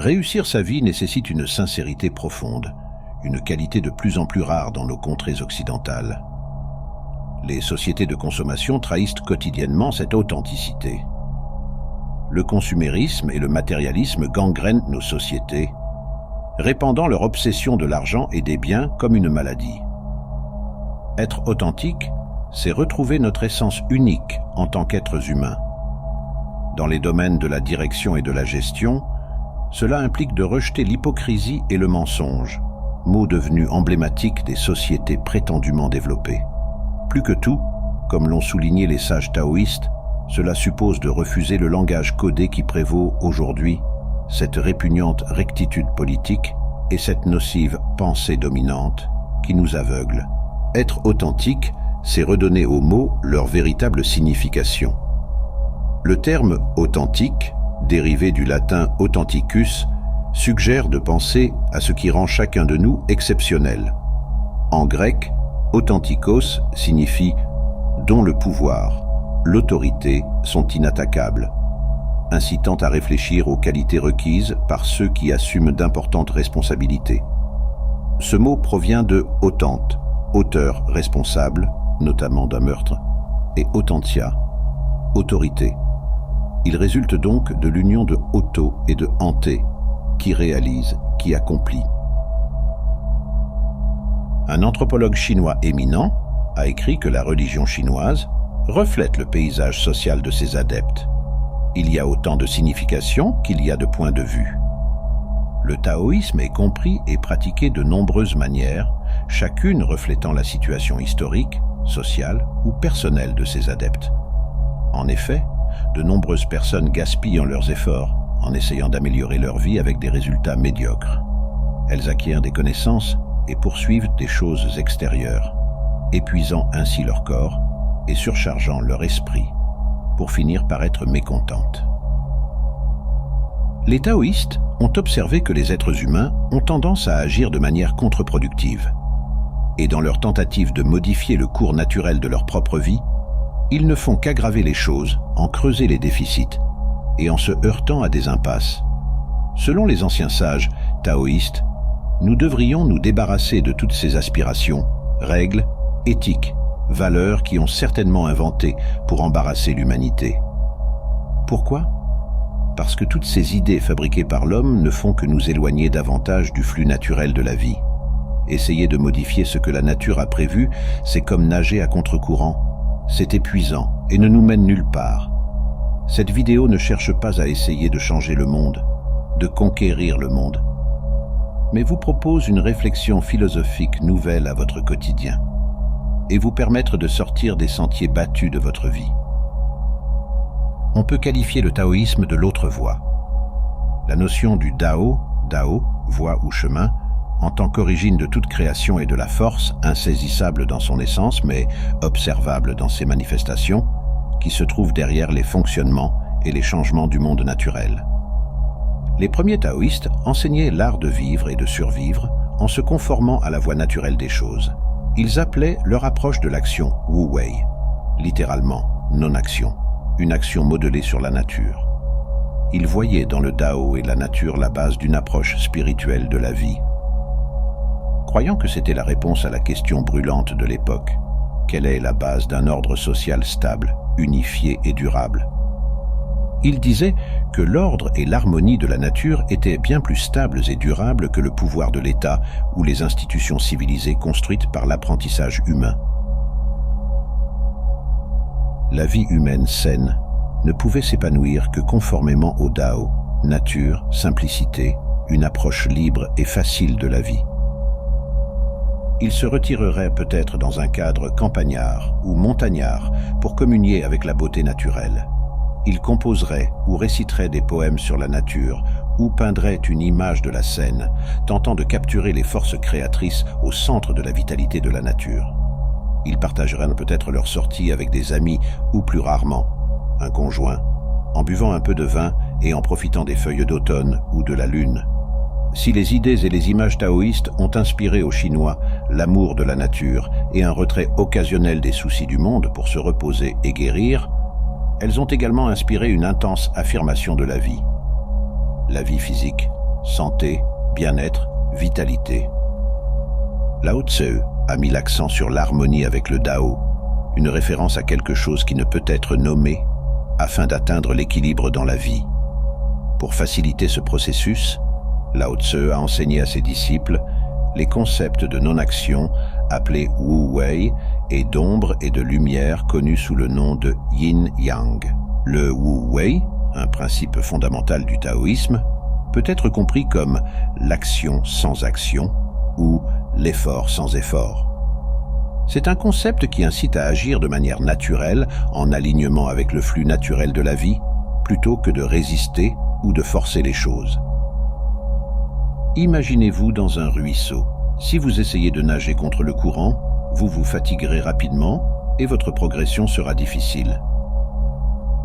Réussir sa vie nécessite une sincérité profonde, une qualité de plus en plus rare dans nos contrées occidentales. Les sociétés de consommation trahissent quotidiennement cette authenticité. Le consumérisme et le matérialisme gangrènent nos sociétés, répandant leur obsession de l'argent et des biens comme une maladie. Être authentique, c'est retrouver notre essence unique en tant qu'êtres humains. Dans les domaines de la direction et de la gestion, cela implique de rejeter l'hypocrisie et le mensonge, mots devenus emblématiques des sociétés prétendument développées. Plus que tout, comme l'ont souligné les sages taoïstes, cela suppose de refuser le langage codé qui prévaut aujourd'hui, cette répugnante rectitude politique et cette nocive pensée dominante qui nous aveugle. Être authentique, c'est redonner aux mots leur véritable signification. Le terme « authentique », dérivé du latin « authenticus », suggère de penser à ce qui rend chacun de nous exceptionnel. En grec, « authentikos » signifie « dont le pouvoir, l'autorité sont inattaquables », incitant à réfléchir aux qualités requises par ceux qui assument d'importantes responsabilités. Ce mot provient de « autante », auteur responsable, notamment d'un meurtre, et authentitia, autorité. Il résulte donc de l'union de auto et de ante, qui réalise, qui accomplit. Un anthropologue chinois éminent a écrit que la religion chinoise reflète le paysage social de ses adeptes. Il y a autant de significations qu'il y a de points de vue. Le taoïsme est compris et pratiqué de nombreuses manières, chacune reflétant la situation historique, sociale ou personnelle de ses adeptes. En effet, de nombreuses personnes gaspillent leurs efforts en essayant d'améliorer leur vie avec des résultats médiocres. Elles acquièrent des connaissances et poursuivent des choses extérieures, épuisant ainsi leur corps et surchargeant leur esprit, pour finir par être mécontentes. Les taoïstes ont observé que les êtres humains ont tendance à agir de manière contre-productive. Et dans leur tentative de modifier le cours naturel de leur propre vie, ils ne font qu'aggraver les choses, en creuser les déficits et en se heurtant à des impasses. Selon les anciens sages taoïstes, nous devrions nous débarrasser de toutes ces aspirations, règles, éthiques, valeurs qui ont certainement inventé pour embarrasser l'humanité. Pourquoi ? Parce que toutes ces idées fabriquées par l'homme ne font que nous éloigner davantage du flux naturel de la vie. Essayer de modifier ce que la nature a prévu, c'est comme nager à contre-courant. C'est épuisant et ne nous mène nulle part. Cette vidéo ne cherche pas à essayer de changer le monde, de conquérir le monde, mais vous propose une réflexion philosophique nouvelle à votre quotidien et vous permettre de sortir des sentiers battus de votre vie. On peut qualifier le taoïsme de l'autre voie. La notion du Dao, voie ou chemin, en tant qu'origine de toute création et de la force, insaisissable dans son essence mais observable dans ses manifestations, qui se trouve derrière les fonctionnements et les changements du monde naturel. Les premiers taoïstes enseignaient l'art de vivre et de survivre en se conformant à la voie naturelle des choses. Ils appelaient leur approche de l'action Wu Wei, littéralement non-action, une action modelée sur la nature. Ils voyaient dans le Dao et la nature la base d'une approche spirituelle de la vie. Croyant que c'était la réponse à la question brûlante de l'époque, quelle est la base d'un ordre social stable, unifié et durable? Il disait que l'ordre et l'harmonie de la nature étaient bien plus stables et durables que le pouvoir de l'État ou les institutions civilisées construites par l'apprentissage humain. La vie humaine saine ne pouvait s'épanouir que conformément au Dao, nature, simplicité, une approche libre et facile de la vie. Il se retirerait peut-être dans un cadre campagnard ou montagnard pour communier avec la beauté naturelle. Il composerait ou réciterait des poèmes sur la nature ou peindrait une image de la scène, tentant de capturer les forces créatrices au centre de la vitalité de la nature. Ils partageraient peut-être leur sortie avec des amis ou plus rarement, un conjoint, en buvant un peu de vin et en profitant des feuilles d'automne ou de la lune. Si les idées et les images taoïstes ont inspiré aux Chinois l'amour de la nature et un retrait occasionnel des soucis du monde pour se reposer et guérir, elles ont également inspiré une intense affirmation de la vie. La vie physique, santé, bien-être, vitalité. Lao Tse a mis l'accent sur l'harmonie avec le Dao, une référence à quelque chose qui ne peut être nommé, afin d'atteindre l'équilibre dans la vie. Pour faciliter ce processus, Lao Tse a enseigné à ses disciples les concepts de non-action appelés Wu Wei et d'ombre et de lumière connus sous le nom de Yin-Yang. Le Wu Wei, un principe fondamental du taoïsme, peut être compris comme l'action sans action ou l'effort sans effort. C'est un concept qui incite à agir de manière naturelle, en alignement avec le flux naturel de la vie, plutôt que de résister ou de forcer les choses. Imaginez-vous dans un ruisseau. Si vous essayez de nager contre le courant, vous vous fatiguerez rapidement et votre progression sera difficile.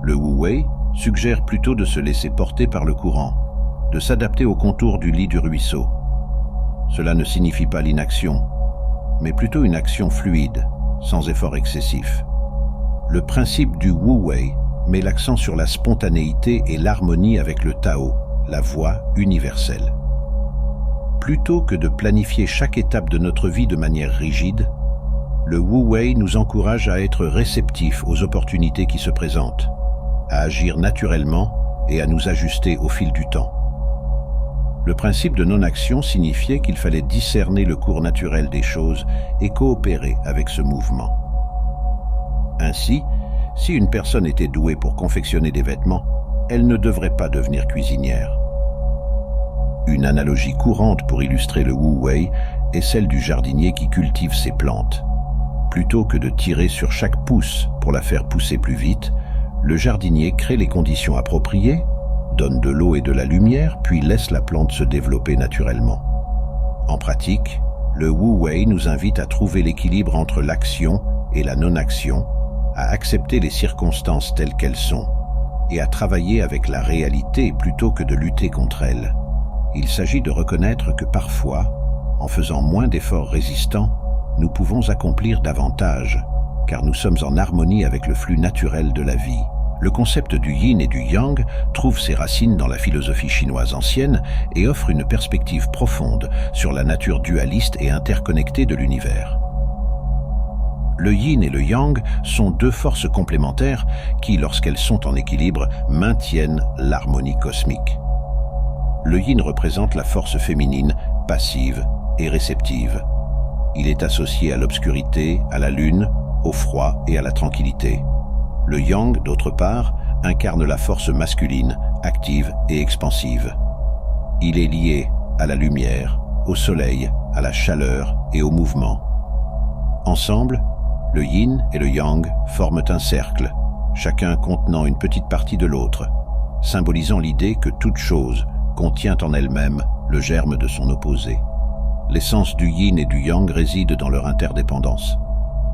Le Wu Wei suggère plutôt de se laisser porter par le courant, de s'adapter au contour du lit du ruisseau. Cela ne signifie pas l'inaction, mais plutôt une action fluide, sans effort excessif. Le principe du Wu Wei met l'accent sur la spontanéité et l'harmonie avec le Tao, la voie universelle. Plutôt que de planifier chaque étape de notre vie de manière rigide, le Wu Wei nous encourage à être réceptifs aux opportunités qui se présentent, à agir naturellement et à nous ajuster au fil du temps. Le principe de non-action signifiait qu'il fallait discerner le cours naturel des choses et coopérer avec ce mouvement. Ainsi, si une personne était douée pour confectionner des vêtements, elle ne devrait pas devenir cuisinière. Une analogie courante pour illustrer le Wu Wei est celle du jardinier qui cultive ses plantes. Plutôt que de tirer sur chaque pousse pour la faire pousser plus vite, le jardinier crée les conditions appropriées, donne de l'eau et de la lumière, puis laisse la plante se développer naturellement. En pratique, le Wu Wei nous invite à trouver l'équilibre entre l'action et la non-action, à accepter les circonstances telles qu'elles sont, et à travailler avec la réalité plutôt que de lutter contre elle. Il s'agit de reconnaître que parfois, en faisant moins d'efforts résistants, nous pouvons accomplir davantage, car nous sommes en harmonie avec le flux naturel de la vie. Le concept du yin et du yang trouve ses racines dans la philosophie chinoise ancienne et offre une perspective profonde sur la nature dualiste et interconnectée de l'univers. Le yin et le yang sont deux forces complémentaires qui, lorsqu'elles sont en équilibre, maintiennent l'harmonie cosmique. Le yin représente la force féminine, passive et réceptive. Il est associé à l'obscurité, à la lune, au froid et à la tranquillité. Le yang, d'autre part, incarne la force masculine, active et expansive. Il est lié à la lumière, au soleil, à la chaleur et au mouvement. Ensemble, le yin et le yang forment un cercle, chacun contenant une petite partie de l'autre, symbolisant l'idée que toute chose contient en elle-même le germe de son opposé. L'essence du yin et du yang réside dans leur interdépendance.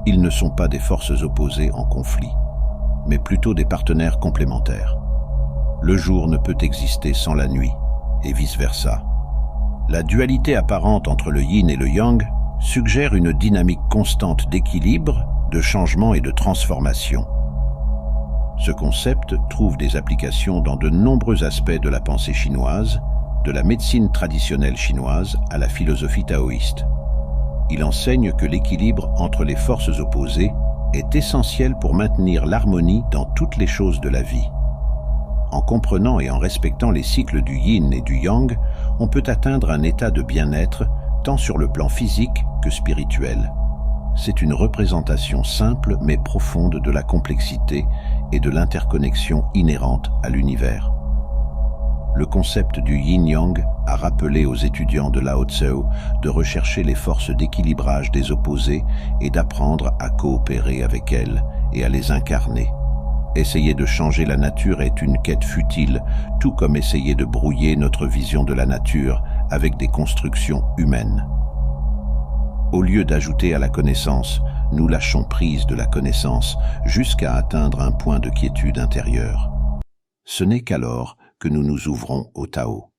Ils ne sont pas des forces opposées en conflit, mais plutôt des partenaires complémentaires. Le jour ne peut exister sans la nuit, et vice-versa. La dualité apparente entre le yin et le yang suggère une dynamique constante d'équilibre, de changement et de transformation. Ce concept trouve des applications dans de nombreux aspects de la pensée chinoise, de la médecine traditionnelle chinoise à la philosophie taoïste. Il enseigne que l'équilibre entre les forces opposées est essentiel pour maintenir l'harmonie dans toutes les choses de la vie. En comprenant et en respectant les cycles du yin et du yang, on peut atteindre un état de bien-être tant sur le plan physique que spirituel. C'est une représentation simple mais profonde de la complexité et de l'interconnexion inhérente à l'univers. Le concept du yin-yang a rappelé aux étudiants de Lao Tse de rechercher les forces d'équilibrage des opposés et d'apprendre à coopérer avec elles et à les incarner. Essayer de changer la nature est une quête futile, tout comme essayer de brouiller notre vision de la nature avec des constructions humaines. Au lieu d'ajouter à la connaissance, nous lâchons prise de la connaissance jusqu'à atteindre un point de quiétude intérieure. Ce n'est qu'alors que nous nous ouvrons au Tao.